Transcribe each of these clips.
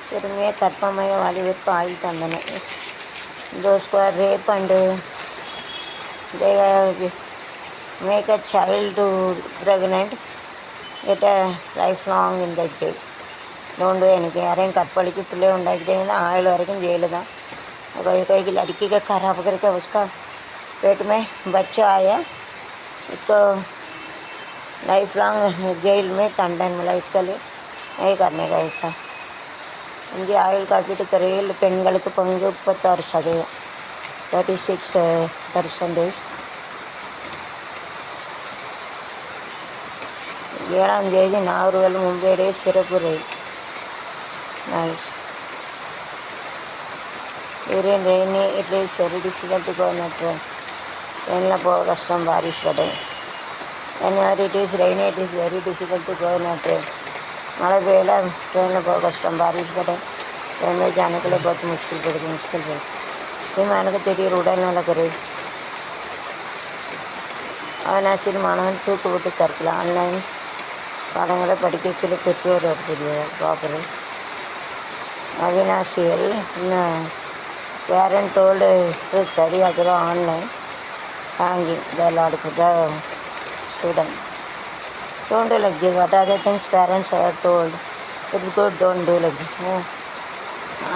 சிறுமியை கர்ப்பமாக வலியுறுத்த ஆயுள் தண்டனை. Those who are rape and they make a child to pregnant get a lifelong in the jail. Don't do anything. யாரையும் கற்பழிக்கு பிள்ளை உண்டாக்கிட்டீங்கன்னா ஆயுள் வரைக்கும் ஜெயிலு தான். कोई की लड़की का खराब करके उसका पेट में बच्चा आया, इसको लाइफ लॉन्ग जेल में दंडन मिला. इसके लिए नहीं करने का ऐसा. இந்திய ஆயுள் காப்பீட்டு துறையில் பெண்களுக்கு பங்கு 36%, 36%. 7ஆம் தேதி நாகர்கோவில் மும்பை இடையே சிறப்பு ரயில். Nice. During rainy it is very difficult to go in train. Train போக கஷ்டம், बारिश पड़े. whenever it is rainy it is very difficult to go in a train. मழை பெய்யல ट्रेन போக கஷ்டம், बारिश पड़े. ट्रेन में जाने के लिए बहुत मुश्किल पड़ती. எனக்கு திடீர் உடல்நல குறை. அவனாசில் மாணவன் தூக்கு போட்டு தற்கொலை. ஆன்லைன் பாடங்களை படிக்கல பெற்றோர் பார்க்குறது. அவினாசியில் parent told to study online, hanging the Lord for the student. Don't do like this. What are the things parents are told? It's good, don't do like this.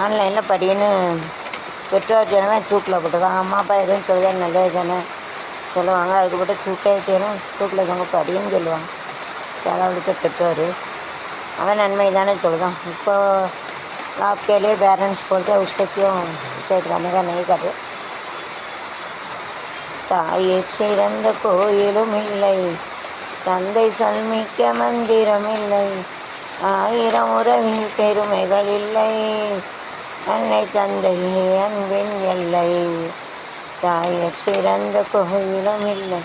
ஆன்லைனில் படின்னு பெற்றோர் ஜனமே தூக்கில் போட்டுருவாங்க. அம்மா அப்பா எதுவும் சொல்லுதா நல்லது தானே சொல்லுவாங்க. அதுக்கு போட்டு தூக்கிட்டேனும் தூக்கில் இருக்கவங்க படின்னு சொல்லுவாங்க. கடவுளுக்கு பெற்றோர் அவன் நன்மை தானே சொல்லுதான். इसको आपके लिए पेरेंट्स बोलते हैं, उसको क्यों सेट करने का नहीं कर रहे. தாயிற் சிறந்த கோயிலும் இல்லை, தந்தை சல்மிக்க மந்திரம் இல்லை, 1000 உறவில் பெருமைகள் இல்லை, அன்னை தந்தையே அன்பின் எல்லை. தாயிற் சிறந்த கோயிலும் இல்லை.